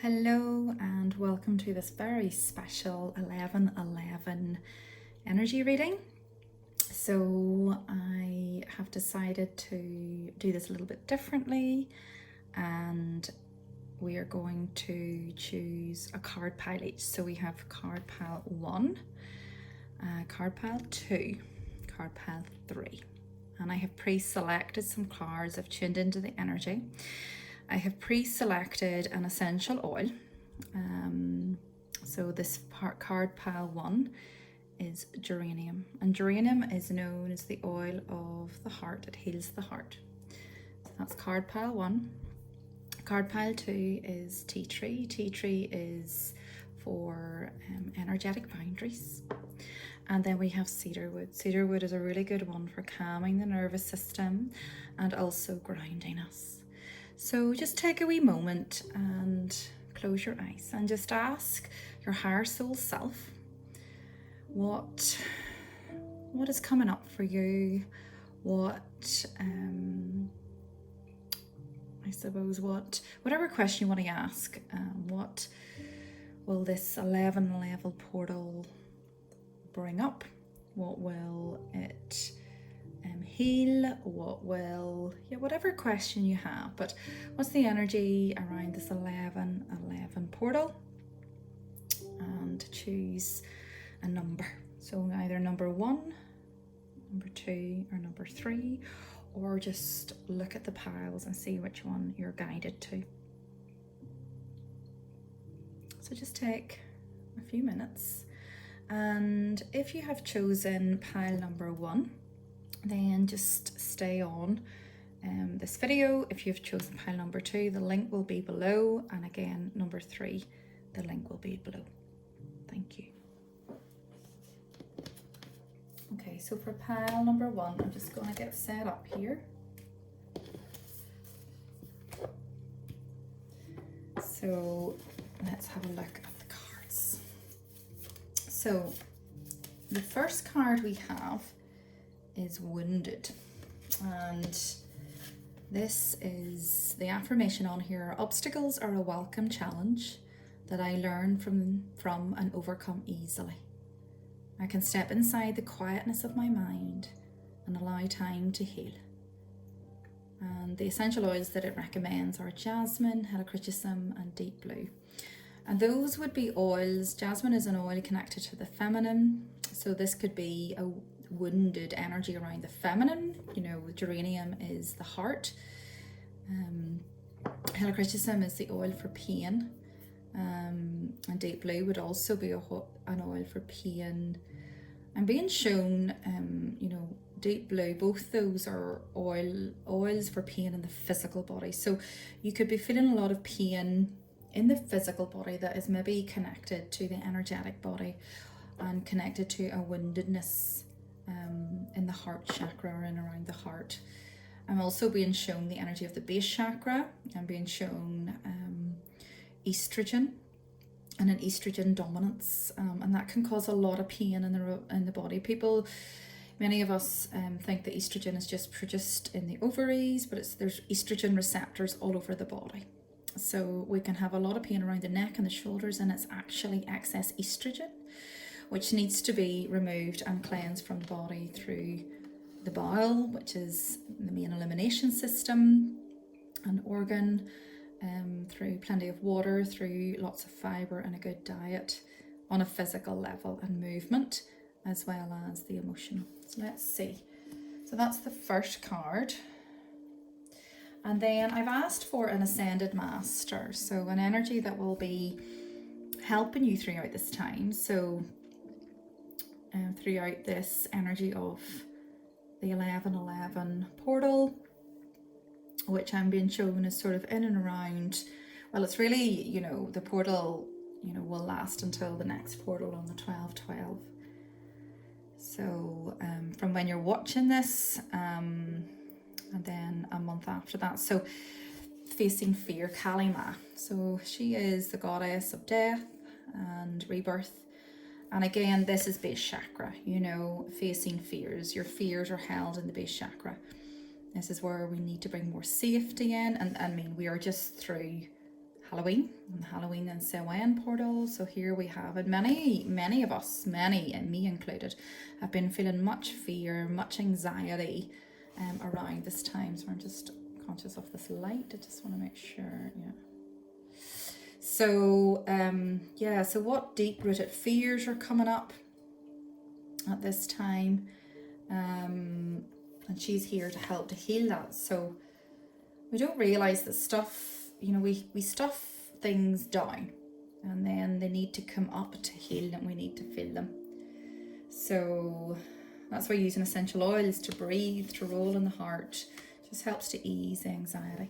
Hello and welcome to this very special 11/11 energy reading. So I have decided to do this a little bit differently, and we are going to choose a card pile each. So we have card pile 1, card pile 2, card pile 3. And I have pre-selected some cards. I've tuned into the energy. I have pre-selected an essential oil. So this card pile 1 is Geranium, and Geranium is known as the oil of the heart. It heals the heart. So that's card pile 1. Card pile 2 is tea tree. Tea tree is for energetic boundaries. And then we have cedarwood. Cedarwood is a really good one for calming the nervous system and also grounding us. So just take a wee moment and close your eyes and just ask your higher soul self what is coming up for you, I suppose whatever question you want to ask. What will this 11 level portal bring up? What will it heal? What will, whatever question you have, but what's the energy around this 11/11 portal? And choose a number. So either number 1, number 2, or number 3, or just look at the piles and see which one you're guided to. So just take a few minutes, and if you have chosen pile number 1, then just stay on this video. If you've chosen pile number 2, the link will be below, and again number 3, the link will be below. Thank you. Okay, so for pile number 1, I'm just going to get set up here. So let's have a look at the cards. So the first card we have is wounded, and this is the affirmation on here: obstacles are a welcome challenge that I learn from and overcome easily. I can step inside the quietness of my mind and allow time to heal. And the essential oils that it recommends are jasmine, helichrysum, and deep blue. And those would be oils. Jasmine is an oil connected to the feminine, so this could be a wounded energy around the feminine. Geranium is the heart. Helichrysum is the oil for pain, and deep blue would also be an oil for pain. I'm being shown, deep blue, both those are oils for pain in the physical body. So you could be feeling a lot of pain in the physical body that is maybe connected to the energetic body and connected to a woundedness in the heart chakra or in around the heart. I'm also being shown the energy of the base chakra. I'm being shown estrogen and an estrogen dominance, and that can cause a lot of pain in the body. Many of us think that estrogen is just produced in the ovaries, but there's estrogen receptors all over the body. So we can have a lot of pain around the neck and the shoulders, and it's actually excess estrogen, which needs to be removed and cleansed from the body through the bowel, which is the main elimination system, an organ, through plenty of water, through lots of fibre and a good diet on a physical level, and movement, as well as the emotional. So let's see. So that's the first card. And then I've asked for an ascended master, so an energy that will be helping you throughout this time. So throughout this energy of the 11/11 portal, which I'm being shown is sort of in and around, well, it's really, the portal, will last until the next portal on the 12/12. So from when you're watching this, and then a month after that. So facing fear, Kali Ma. So she is the goddess of death and rebirth. And again, this is base chakra, facing fears. Your fears are held in the base chakra. This is where we need to bring more safety in. And I mean, we are just through Halloween and the Halloween and Samhain portal. So here we have, and many of us, many, and me included, have been feeling much fear, much anxiety around this time. So I'm just conscious of this light. I just want to make sure, yeah. So yeah, so what deep-rooted fears are coming up at this time? And she's here to help to heal that. So we don't realize that stuff, you know, we stuff things down and then they need to come up to heal and we need to feel them. So that's why using essential oils to breathe, to roll in the heart, just helps to ease anxiety.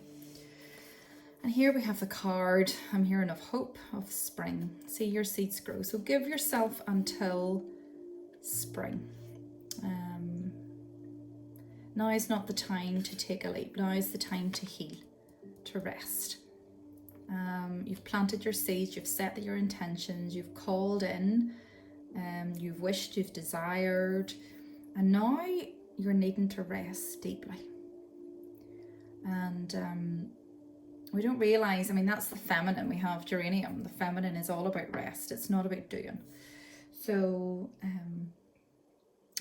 And here we have the card, I'm hearing of hope, of spring. See your seeds grow. So give yourself until spring. Now is not the time to take a leap. Now is the time to heal, to rest. You've planted your seeds, you've set your intentions, you've called in, you've wished, you've desired, and now you're needing to rest deeply. And we don't realize, I mean, that's the feminine. We have Geranium. The feminine is all about rest. It's not about doing. So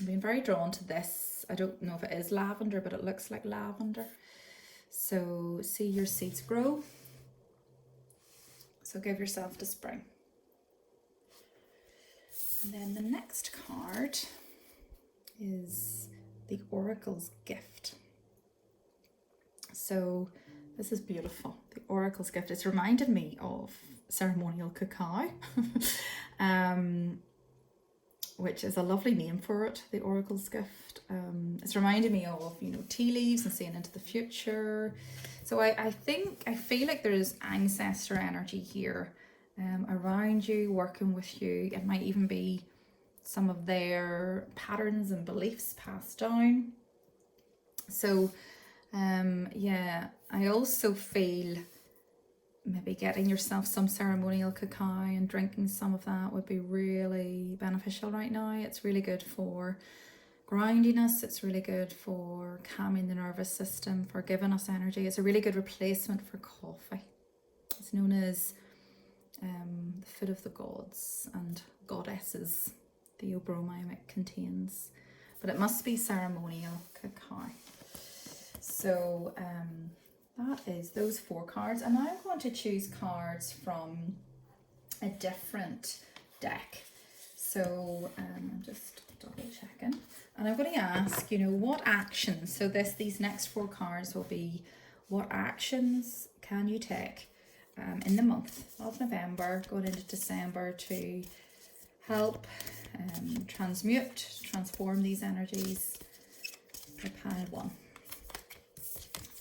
I've been very drawn to this. I don't know if it is lavender, but it looks like lavender. So see your seeds grow. So give yourself to spring. And then the next card is the Oracle's Gift. So this is beautiful. The Oracle's Gift. It's reminded me of ceremonial cacao, which is a lovely name for it, the Oracle's Gift. It's reminded me of, you know, tea leaves and seeing into the future. So I feel like there's ancestor energy here around you, working with you. It might even be some of their patterns and beliefs passed down. So yeah, I also feel maybe getting yourself some ceremonial cacao and drinking some of that would be really beneficial right now. It's really good for groundiness. It's really good for calming the nervous system, for giving us energy. It's a really good replacement for coffee. It's known as the food of the gods and goddesses, the theobromine it contains. But it must be ceremonial cacao. So that is those 4 cards, and I'm going to choose cards from a different deck. So I'm just double checking, and I'm going to ask, you know, what actions, so these next 4 cards will be what actions can you take in the month of November going into December to help transform these energies. For pile 1.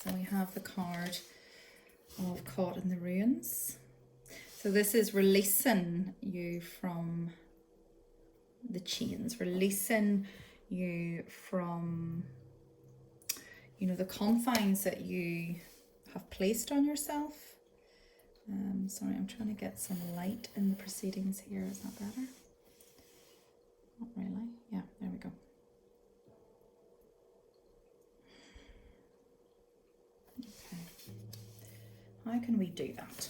So we have the card of Caught in the Ruins. So this is releasing you from the chains, releasing you from, you know, the confines that you have placed on yourself. Sorry, I'm trying to get some light in the proceedings here. Is that better? Not really. Yeah, there we go. How can we do that?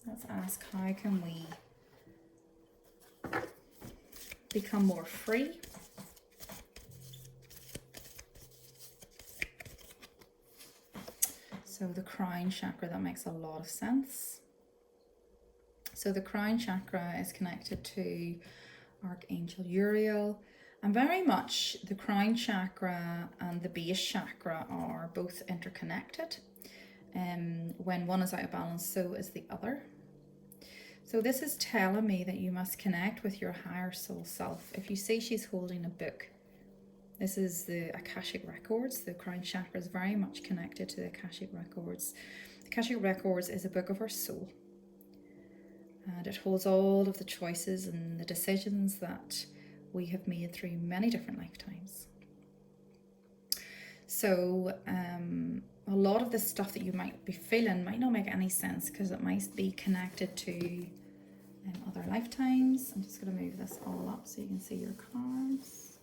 Let's ask, how can we become more free? So the crown chakra, that makes a lot of sense. So the crown chakra is connected to Archangel Uriel, and very much the crown chakra and the base chakra are both interconnected. When one is out of balance, so is the other. So this is telling me that you must connect with your higher soul self. If you see she's holding a book, this is the Akashic Records. The crown chakra is very much connected to the Akashic Records. The Akashic Records is a book of our soul, and it holds all of the choices and the decisions that we have made through many different lifetimes. So a lot of the stuff that you might be feeling might not make any sense because it might be connected to other lifetimes. I'm just going to move this all up so you can see your cards.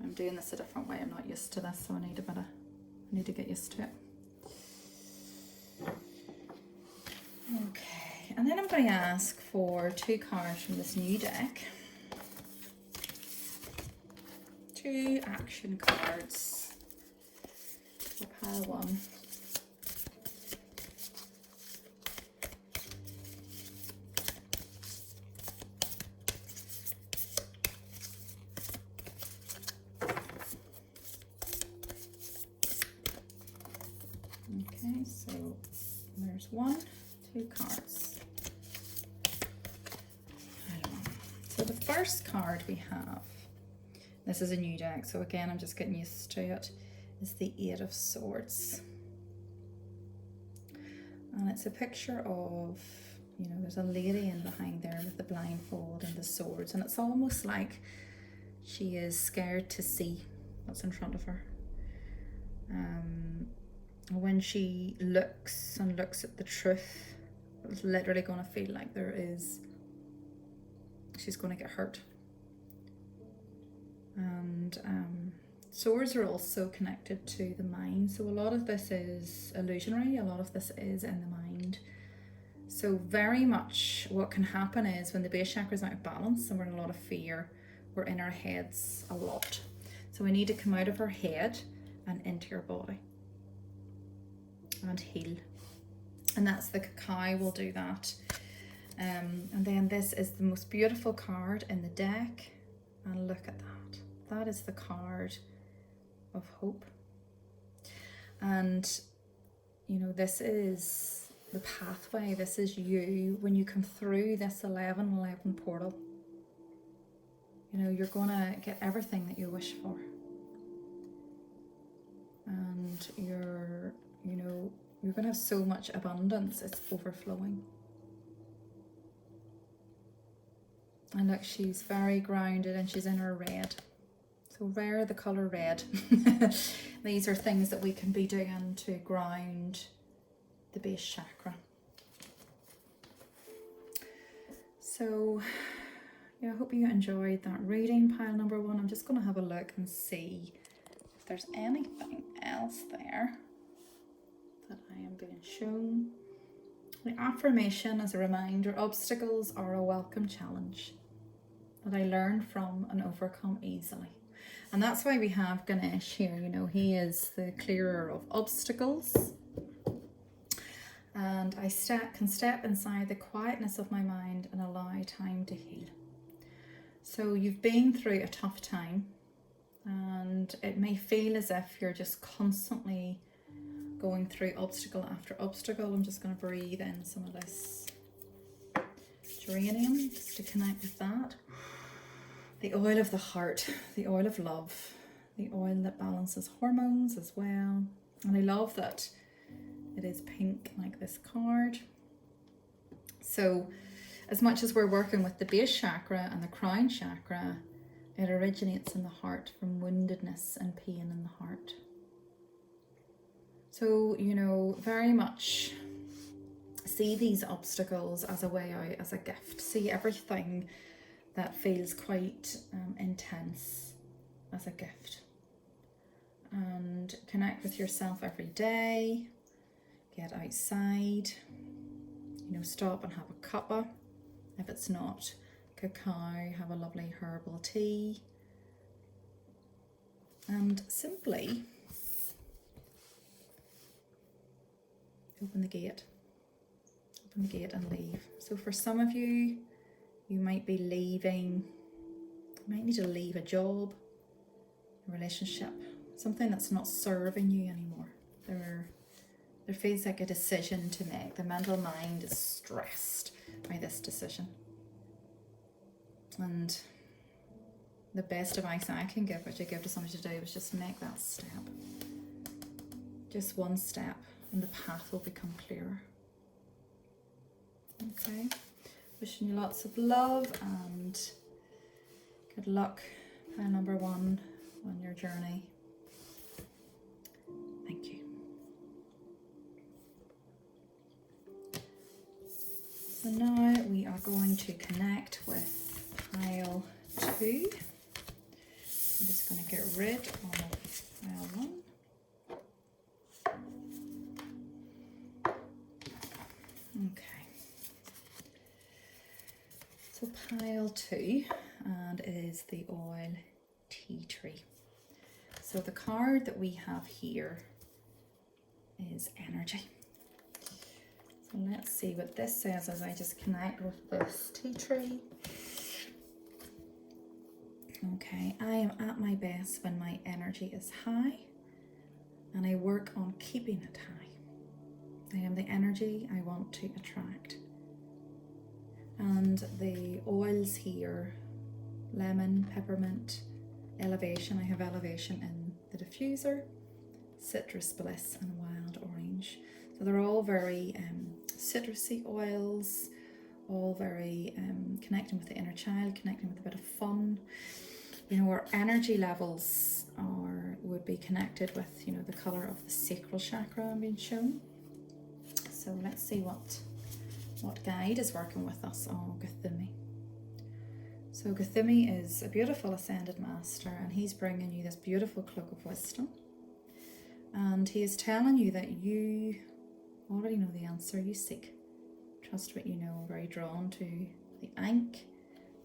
I'm doing this a different way. I'm not used to this, so I need to get used to it. I'm going to ask for 2 cards from this new deck. 2 action cards for pile 1. Okay, so there's 1, 2 cards. So the first card we have, this is a new deck, so again I'm just getting used to it, is the 8 of Swords. And it's a picture of, you know, there's a lady in behind there with the blindfold and the swords, and it's almost like she is scared to see what's in front of her. When she looks and looks at the truth, it's literally going to feel like she's going to get hurt. And swords are also connected to the mind, so a lot of this is illusionary, a lot of this is in the mind. So very much what can happen is when the base chakra is out of balance and we're in a lot of fear, we're in our heads a lot. So we need to come out of our head and into our body and heal. And that's the cacao will do that. And then this is the most beautiful card in the deck, and look at that. That is the card of hope. And you know, this is the pathway, this is you when you come through this 11/11 portal. You know, you're gonna get everything that you wish for, and you're gonna have so much abundance, it's overflowing. And look, she's very grounded and she's in her red. So rare, the colour red. These are things that we can be doing to ground the base chakra. So yeah, I hope you enjoyed that reading, pile number 1. I'm just going to have a look and see if there's anything else there that I am being shown. The affirmation as a reminder: obstacles are a welcome challenge that I learn from and overcome easily. And that's why we have Ganesh here. You know, he is the clearer of obstacles. And I can step inside the quietness of my mind and allow time to heal. So you've been through a tough time, and it may feel as if you're just constantly going through obstacle after obstacle. I'm just going to breathe in some of this geranium just to connect with that. The oil of the heart, the oil of love, the oil that balances hormones as well. And I love that it is pink like this card. So as much as we're working with the base chakra and the crown chakra, it originates in the heart from woundedness and pain in the heart. So, you know, very much see these obstacles as a way out, as a gift. See everything that feels quite intense as a gift. And connect with yourself every day. Get outside. You know, stop and have a cuppa. If it's not cacao, have a lovely herbal tea. And simply open the gate. Open the gate and leave. So for some of you, you might be leaving, you might need to leave a job, a relationship, something that's not serving you anymore. There feels like a decision to make. The mental mind is stressed by this decision. And the best advice I can give, which I give to somebody today, was just make that step. Just one step, and the path will become clearer. Okay. Wishing you lots of love and good luck, pile number 1, on your journey. Thank you. So now we are going to connect with pile 2. I'm just going to get rid of pile 1. Okay. So pile 2, and it is the oil tea tree. So the card that we have here is energy. So let's see what this says as I just connect with this tea tree. Okay, I am at my best when my energy is high, and I work on keeping it high. I am the energy I want to attract. And the oils here, lemon, peppermint, elevation. I have elevation in the diffuser, citrus bliss, and wild orange. So they're all very citrusy oils, all very connecting with the inner child, connecting with a bit of fun. You know, our energy levels would be connected with, you know, the colour of the sacral chakra I'm being shown. So let's see what guide is working with us on Gathumi. So Gathumi is a beautiful ascended master, and he's bringing you this beautiful cloak of wisdom. And he is telling you that you already know the answer you seek. Trust what you know. Very drawn to the Ankh,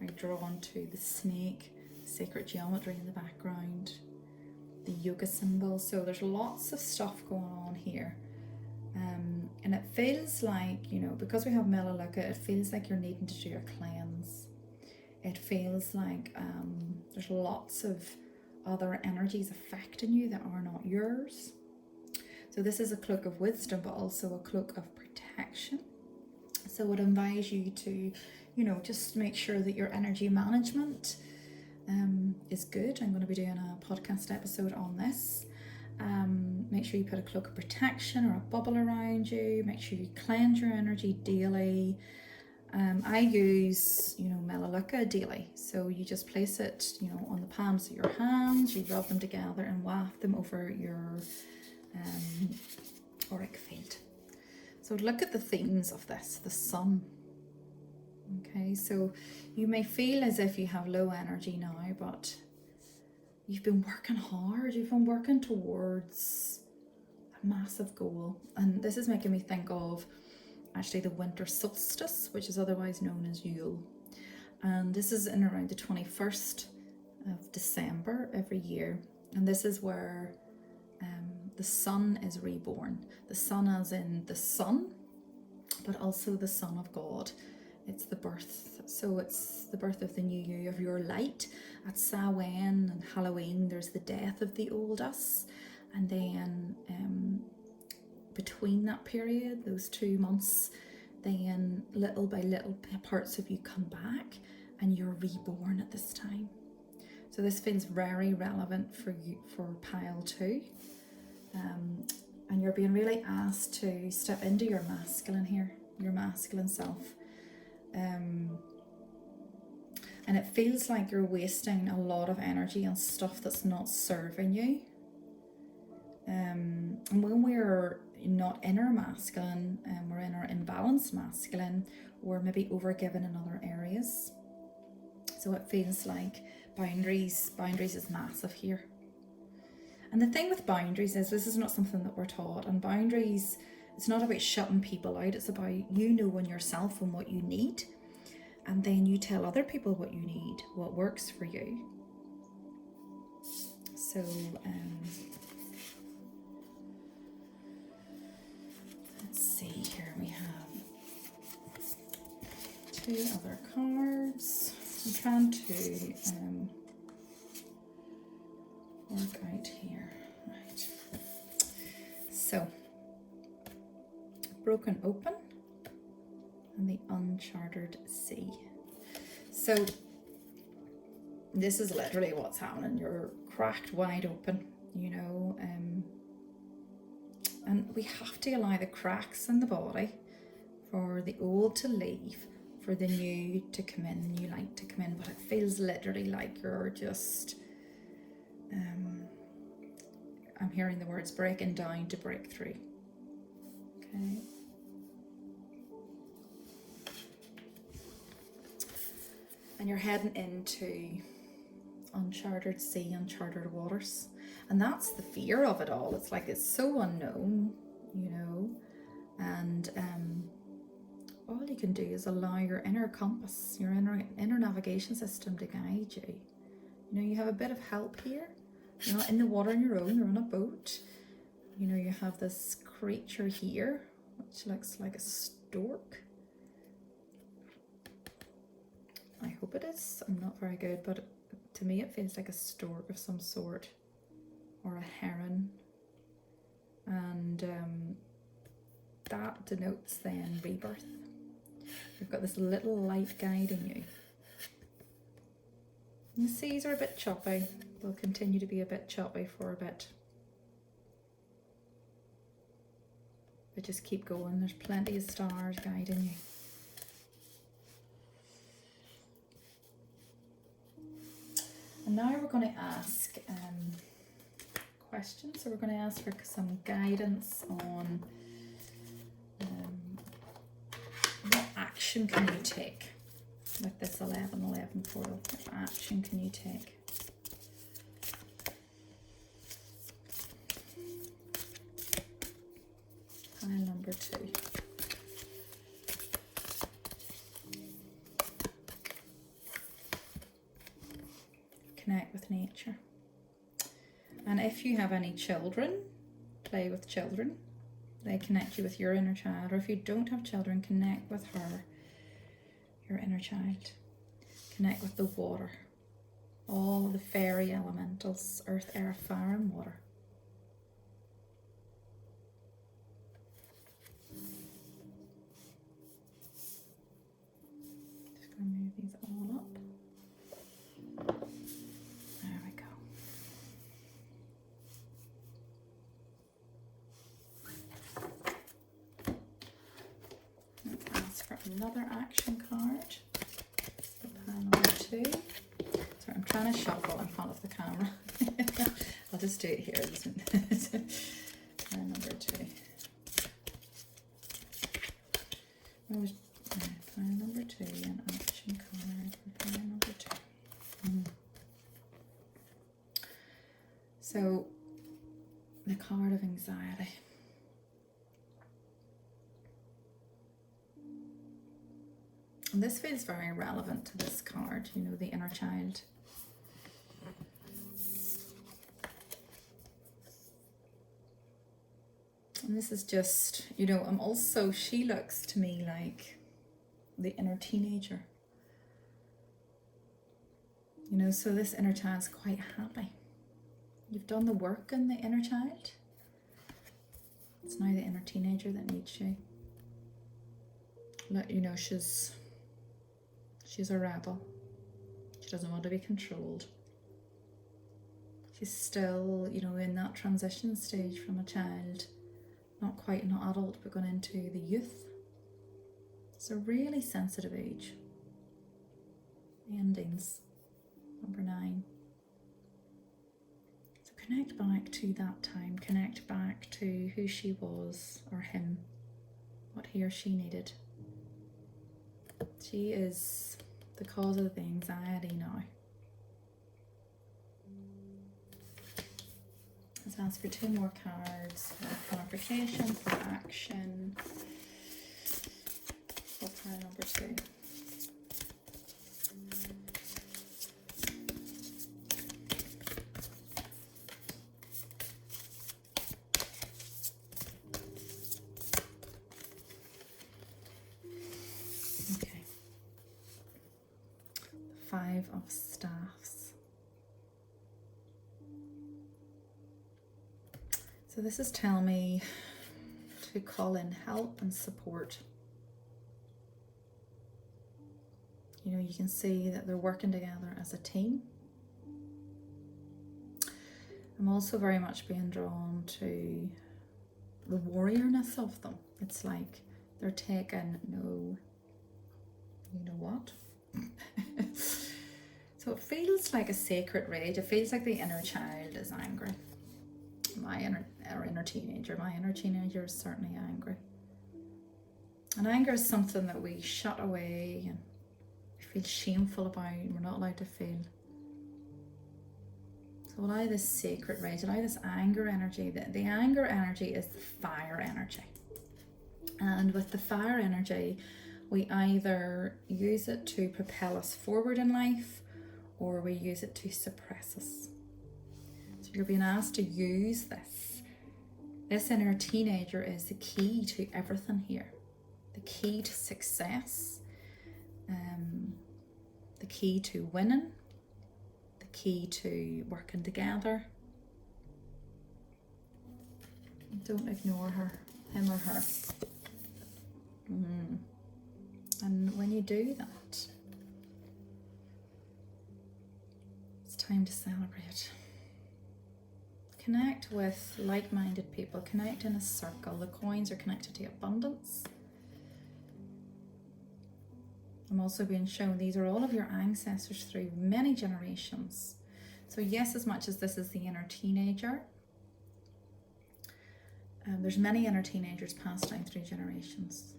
very drawn to the snake, sacred geometry in the background, the yoga symbol. So there's lots of stuff going on here. And it feels like, you know, because we have Melaleuca, it feels like you're needing to do a cleanse. It feels like there's lots of other energies affecting you that are not yours. So this is a cloak of wisdom, but also a cloak of protection. So I would advise you to, you know, just make sure that your energy management is good. I'm going to be doing a podcast episode on this. Make sure you put a cloak of protection or a bubble around you. Make sure you cleanse your energy daily. I use, you know, Melaleuca daily. So you just place it, you know, on the palms of your hands, you rub them together and waft them over your auric field. So look at the themes of this, the sun. Okay, so you may feel as if you have low energy now, but you've been working hard, you've been working towards a massive goal. And this is making me think of actually the winter solstice, which is otherwise known as Yule. And this is in around the 21st of December every year. And this is where the sun is reborn. The sun as in the sun, but also the Son of God. It's the birth. So it's the birth of the new year, of your light. At Samhain and Halloween, there's the death of the old us. And then between that period, those 2 months, then little by little parts of you come back and you're reborn at this time. So this feels very relevant for you for pile 2. And you're being really asked to step into your masculine here, your masculine self. And it feels like you're wasting a lot of energy on stuff that's not serving you. And when we're not in our masculine, and we're in our imbalanced masculine, we're maybe overgiven in other areas. So it feels like boundaries is massive here. And the thing with boundaries is this is not something that we're taught. And boundaries, it's not about shutting people out. It's about you knowing yourself and what you need. And then you tell other people what you need, what works for you. So, let's see here. We have 2 other cards. I'm trying to work out here. Right. So, broken open and the uncharted sea. So this is literally what's happening. You're cracked wide open, you know, and we have to allow the cracks in the body for the old to leave, for the new to come in, the new light to come in. But it feels literally like you're just I'm hearing the words breaking down to break through. Okay. And you're heading into uncharted sea, uncharted waters. And that's the fear of it all. It's like it's so unknown, you know. And all you can do is allow your inner compass, your inner navigation system to guide you. You know, you have a bit of help here. You're not in the water on your own, you're on a boat. You know, you have this creature here, which looks like a stork. I hope it is. I'm not very good, but to me it feels like a stork of some sort, or a heron. And that denotes then rebirth. You've got this little light guiding you. And the seas are a bit choppy. They'll continue to be a bit choppy for a bit. But just keep going. There's plenty of stars guiding you. And now we're going to ask questions. So we're going to ask for some guidance on what action can you take with this 1111 portal? What action can you take? Pile number 2. Connect with nature. And if you have any children, play with children. They connect you with your inner child. Or if you don't have children, connect with her, your inner child. Connect with the water. All the fairy elementals, earth, air, fire and water. Just going to move these all up. There we go. Let's ask for another action card. So pile number 2. Sorry, I'm trying to shuffle in front of the camera. I'll just do it here. Pile number 2. Pile number 2 and action card for pile number 2. So, the card of anxiety. And this feels very relevant to this card, you know, the inner child. And this is just, you know, she looks to me like the inner teenager. You know, so this inner child's quite happy. You've done the work in the inner child. It's now the inner teenager that needs you. You know, she's a rebel. She doesn't want to be controlled. She's still, you know, in that transition stage from a child, not quite an adult, but going into the youth. It's a really sensitive age. Endings. Number 9. So connect back to that time. Connect back to who she was, or him, what he or she needed. She is the cause of the anxiety now. Let's ask for 2 more cards for clarification, for action, for pile number 2. Okay. The 5 of Staffs. So this is telling me to call in help and support. You know, you can see that they're working together as a team. I'm also very much being drawn to the warriorness of them. It's like they're taking no, you know what? So it feels like a sacred rage. It feels like the inner child is angry. My inner teenager is certainly angry. And anger is something that we shut away and we feel shameful about, and we're not allowed to feel. So allow this sacred rage, allow this anger energy. The anger energy is the fire energy. And with the fire energy, We either use it to propel us forward in life, or we use it to suppress us. So you're being asked to use this. This inner teenager is the key to everything here. The key to success, the key to winning, the key to working together. Don't ignore her, him or her. And when you do that, it's time to celebrate. Connect with like-minded people, connect in a circle. The coins are connected to abundance. I'm also being shown these are all of your ancestors through many generations. So yes, as much as this is the inner teenager, there's many inner teenagers passed down through generations.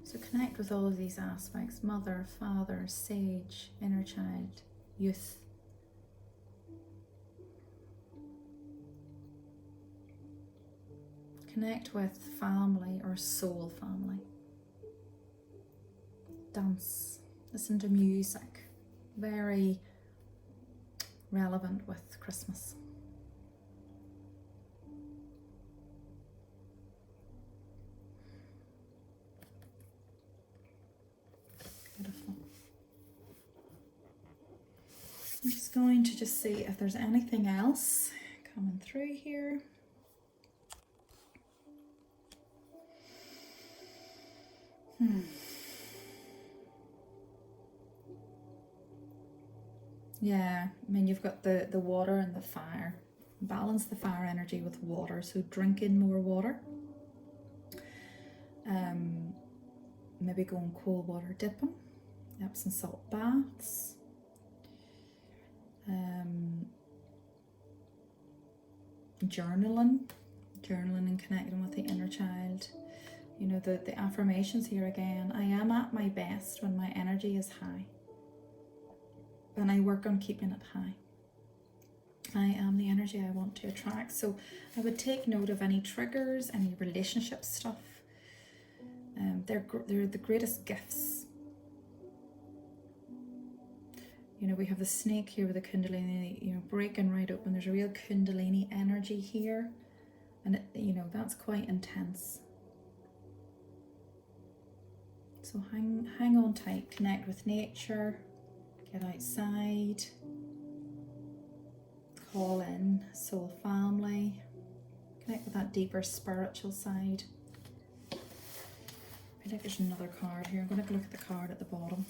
So connect with all of these aspects: mother, father, sage, inner child, youth. Connect with family or soul family. Dance, listen to music, very relevant with Christmas. Beautiful. I'm just going to see if there's anything else coming through here. Yeah, I mean, you've got the water and the fire. Balance the fire energy with water, so drink in more water. Maybe going cold water dipping, Epsom salt baths. Journaling and connecting with the inner child. You know, the affirmations here again. I am at my best when my energy is high, and I work on keeping it high. I am the energy I want to attract. So I would take note of any triggers, any relationship stuff. They're the greatest gifts. You know, we have the snake here with the kundalini, you know, breaking right open. There's a real kundalini energy here, and it, you know, that's quite intense. So hang on tight, connect with nature, get outside, call in soul family, connect with that deeper spiritual side. I feel like there's another card here. I'm going to look at the card at the bottom.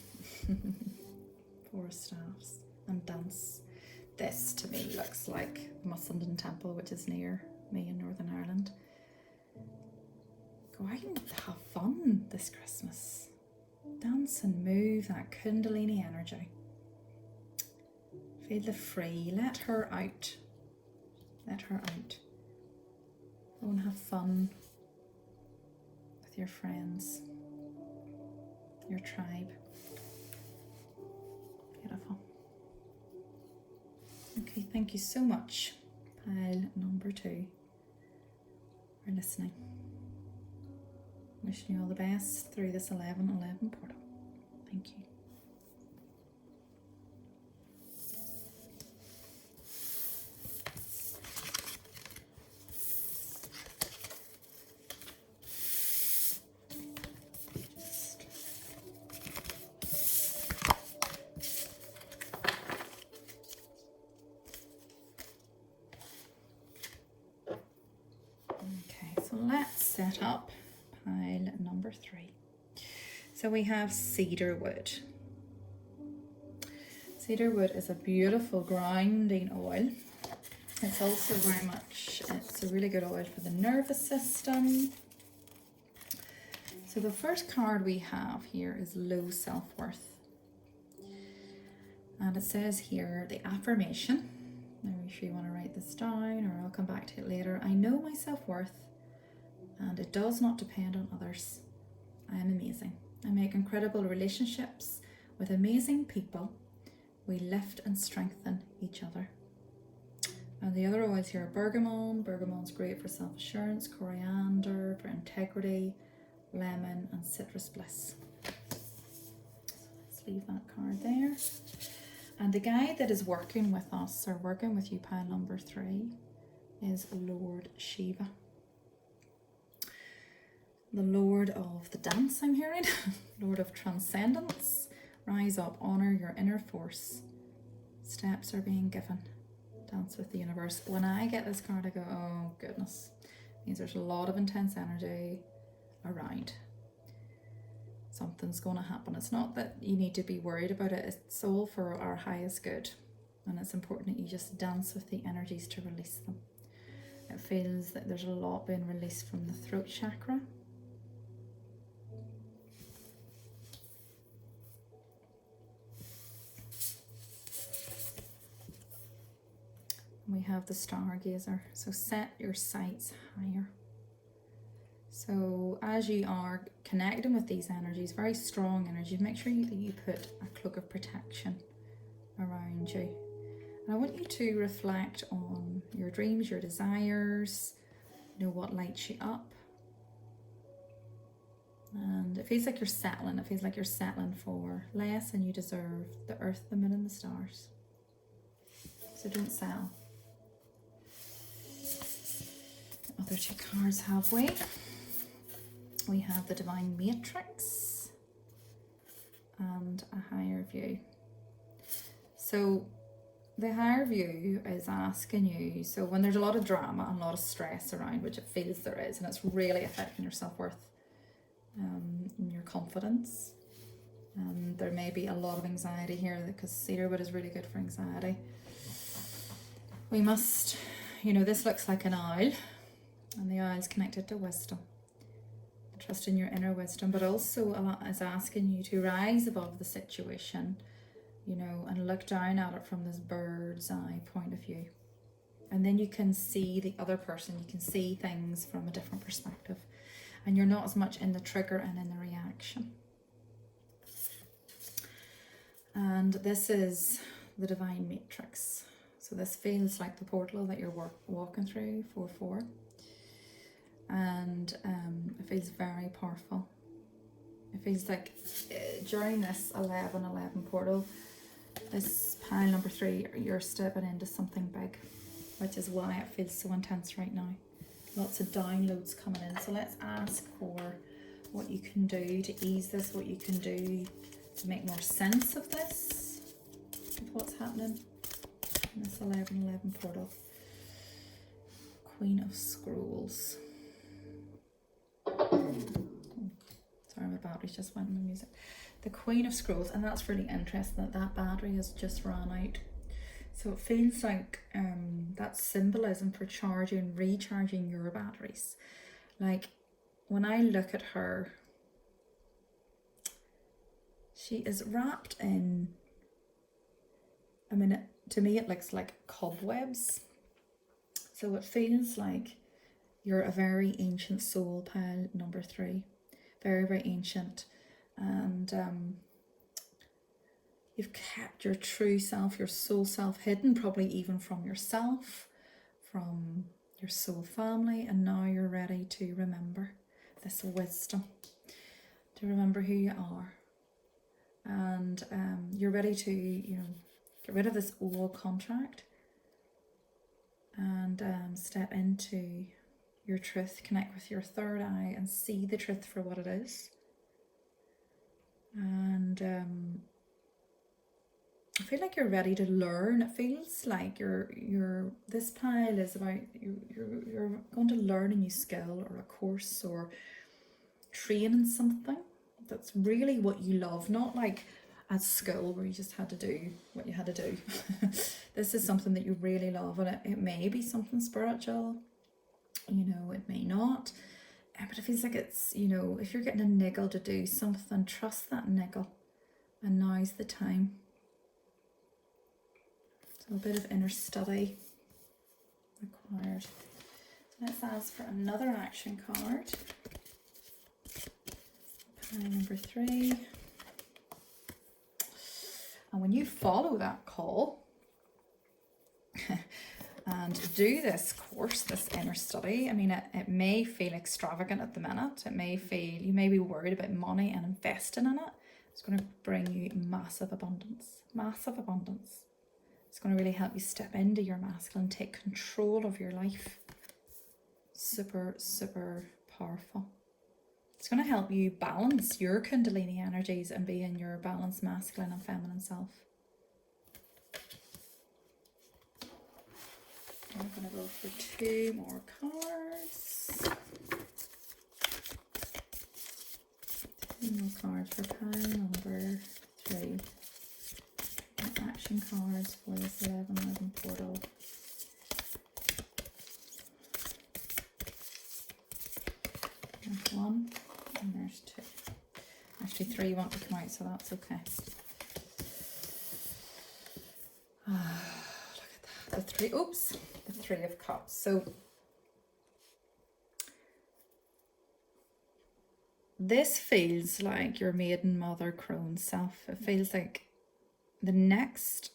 Four of Staffs and dance. This to me looks like Musselden Temple, which is near me in Northern Ireland. Go out and have fun this Christmas. Dance and move that kundalini energy. Feel the free. Let her out. Let her out. Go and have fun with your friends, your tribe. Beautiful. Okay, thank you so much, pile number 2, for listening. Wishing you all the best through this 11/11 portal. Thank you. Okay, so let's set up pile number 3. So we have cedar wood. Cedar wood is a beautiful grounding oil. It's also very much, it's a really good oil for the nervous system. So the first card we have here is low self-worth. And it says here, the affirmation. Now, are you sure you want to write this down, or I'll come back to it later? I know my self-worth, and it does not depend on others. I am amazing. I make incredible relationships with amazing people. We lift and strengthen each other. And the other oils here are bergamot. Bergamot's great for self-assurance, coriander for integrity, lemon and citrus bliss. Let's leave that card there. And the guy that is working with us, or working with you, pile number 3, is Lord Shiva. The Lord of the dance, I'm hearing. Lord of transcendence. Rise up, honor your inner force. Steps are being given. Dance with the universe. When I get this card, I go, oh goodness. It means there's a lot of intense energy around. Something's going to happen. It's not that you need to be worried about it. It's all for our highest good. And it's important that you just dance with the energies to release them. It feels that there's a lot being released from the throat chakra. We have the stargazer. So set your sights higher. So as you are connecting with these energies, very strong energies, make sure that you put a cloak of protection around you. And I want you to reflect on your dreams, your desires, you know, what lights you up. And it feels like you're settling. It feels like you're settling for less and you deserve the earth, the moon and the stars. So don't settle. Other 2 cards have we? We have the Divine Matrix and a Higher View. So the Higher View is asking you, so when there's a lot of drama and a lot of stress around, which it feels there is, and it's really affecting your self-worth and your confidence, and there may be a lot of anxiety here because cedarwood is really good for anxiety. We must, you know, this looks like an owl, and the owl is connected to wisdom. Trust in your inner wisdom, but also a lot is asking you to rise above the situation, you know, and look down at it from this bird's eye point of view. And then you can see the other person, you can see things from a different perspective. And you're not as much in the trigger and in the reaction. And this is the Divine Matrix. So this feels like the portal that you're walking through, 4-4. And it feels very powerful. It feels like during this 11-11 portal, this pile number 3, you're stepping into something big, which is why it feels so intense right now. Lots of downloads coming in. So let's ask for what you can do to ease this, what you can do to make more sense of this, of what's happening in this 11-11 portal. Queen of Scrolls. Sorry, my batteries just went in the music. The Queen of Scrolls, and that's really interesting that that battery has just run out. So it feels like that's symbolism for charging, recharging your batteries. Like when I look at her, she is wrapped in, I mean, to me it looks like cobwebs. So it feels like you're a very ancient soul, pile number 3. Very, very ancient. And you've kept your true self, your soul self hidden, probably even from yourself, from your soul family. And now you're ready to remember this wisdom, to remember who you are. And you're ready to, you know, get rid of this old contract and step into your truth, connect with your third eye and see the truth for what it is. And I feel like you're ready to learn. It feels like this pile is about you're going to learn a new skill or a course or train in something that's really what you love, not like at school where you just had to do what you had to do. This is something that you really love, and it may be something spiritual, you know, it may not, but it feels like it's, you know, if you're getting a niggle to do something, trust that niggle, and now's the time. So a bit of inner study required. So let's ask for another action card. Pile number 3. And when you follow that call, and and do this course, this inner study. I mean, it may feel extravagant at the minute. It may feel, you may be worried about money and investing in it. It's going to bring you massive abundance, massive abundance. It's going to really help you step into your masculine, take control of your life. Super, super powerful. It's going to help you balance your Kundalini energies and be in your balanced masculine and feminine self. I'm going to go for 2 more cards. 2 more cards for pile number 3. Action cards for this 11/11 portal. There's 1 and there's 2. Actually 3 want to come out, so that's okay. Look at that. The 3 of Cups. So this feels like your maiden mother crone self. It feels like the next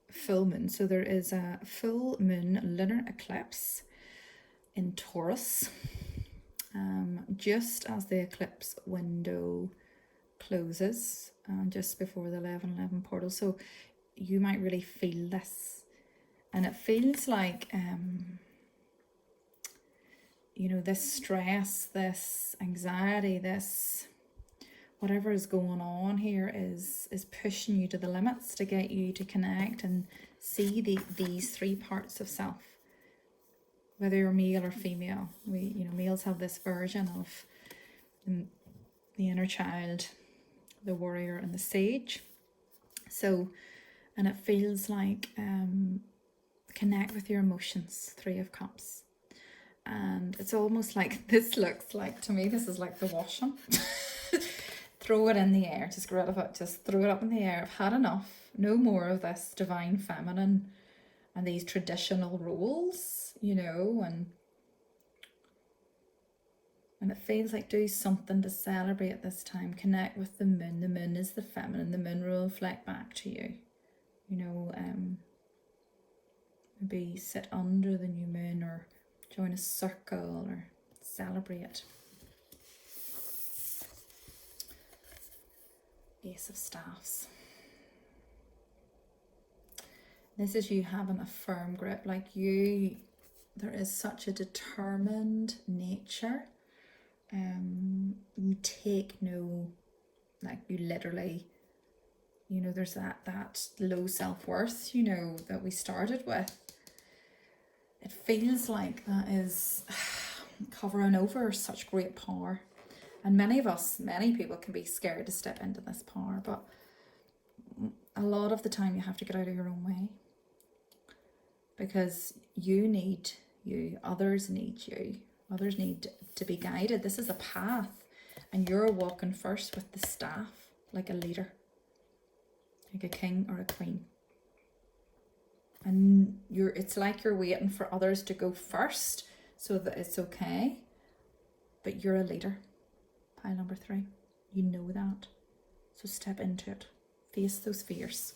full moon. So there is a full moon lunar eclipse in Taurus, just as the eclipse window closes, just before the 11/11 portal. So you might really feel this, and it feels like you know, this stress, this anxiety, this whatever is going on here is pushing you to the limits to get you to connect and see these 3 parts of self. Whether you're male or female, males have this version of the inner child, the warrior, and the sage. So, and it feels like connect with your emotions, 3 of Cups. And it's almost like, this looks like, to me, this is like the washing. Throw it in the air, just get rid of it, just throw it up in the air. I've had enough, no more of this divine feminine and these traditional roles, you know, and it feels like do something to celebrate this time. Connect with the moon. The moon is the feminine. The moon will reflect back to you. You know, maybe sit under the new moon or join a circle or celebrate. Ace of Staffs. This is you having a firm grip, like there is such a determined nature. You take no, like you literally, you know, there's that low self-worth, you know, that we started with. It feels like that is covering over such great power. And many people can be scared to step into this power, but a lot of the time you have to get out of your own way. Because you need you, others need you, others need to be guided. This is a path, and you're walking first with the staff, like a leader, like a king or a queen. And it's like you're waiting for others to go first so that it's okay, but you're a leader. Pile number 3, you know that, so step into it, face those fears.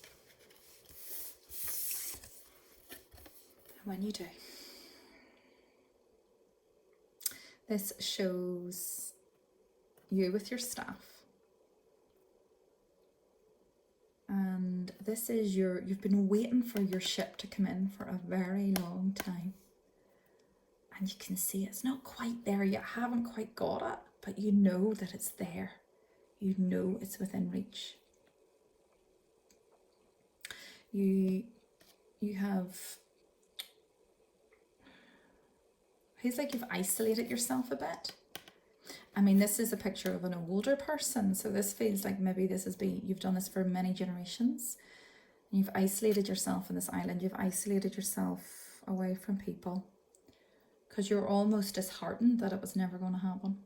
And when you do, this shows you with your staff, and this is you've been waiting for your ship to come in for a very long time, and you can see it's not quite there yet, haven't quite got it, but you know that it's there. You know it's within reach. You have, feels like you've isolated yourself a bit. I mean, this is a picture of an older person, so this feels like maybe this has been, you've done this for many generations. And you've isolated yourself in this island. You've isolated yourself away from people because you're almost disheartened that it was never going to happen.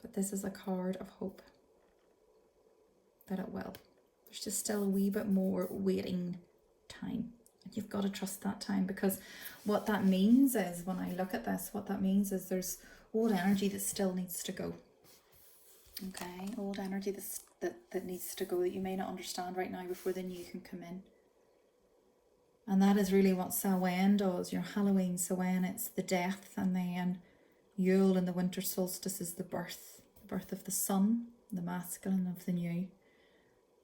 But this is a card of hope that it will. There's just still a wee bit more waiting time. And you've got to trust that time, because what that means is, when I look at this, what that means is there's old energy that still needs to go. Okay, old energy that needs to go, that you may not understand right now before the new can come in. And that is really what Samhain does. Your Halloween, Samhain, it's the death, and then Yule and the winter solstice is the birth of the sun, the masculine of the new.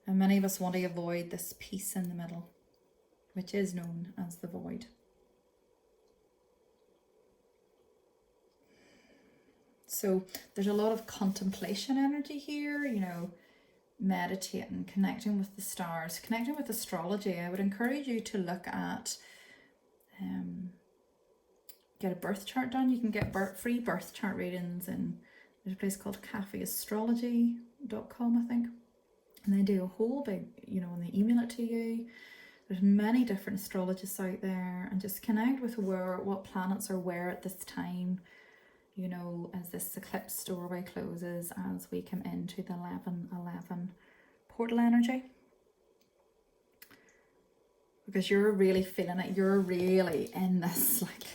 And many of us want to avoid this peace in the middle, which is known as the void. So there's a lot of contemplation energy here, you know, meditating, connecting with the stars, connecting with astrology. I would encourage you to look at, get a birth chart done. You can get free birth chart readings, and there's a place called cafeastrology.com, I think. And they do a whole big, you know, and they email it to you. There's many different astrologists out there, and just connect with what planets are where at this time, you know, as this eclipse doorway closes, as we come into the 11/11 portal energy. Because you're really feeling it. You're really in this, like,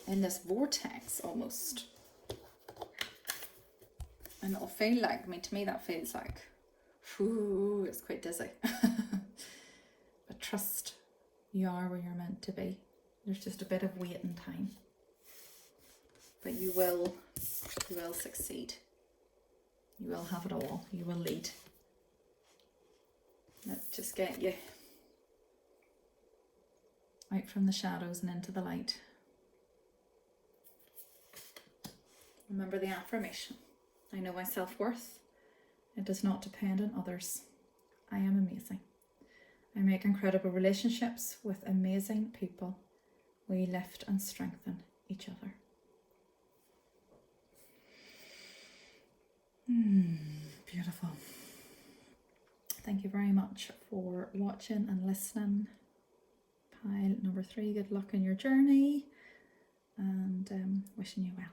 in this vortex almost. And it'll feel like, I mean, to me that feels like, whew, it's quite dizzy. But trust, you are where you're meant to be. There's just a bit of waiting time. But you will succeed. You will have it all. You will lead. Let's just get you out from the shadows and into the light. Remember the affirmation. I know my self-worth. It does not depend on others. I am amazing. I make incredible relationships with amazing people. We lift and strengthen each other. Beautiful. Thank you very much for watching and listening. Pile number 3, good luck in your journey, and wishing you well.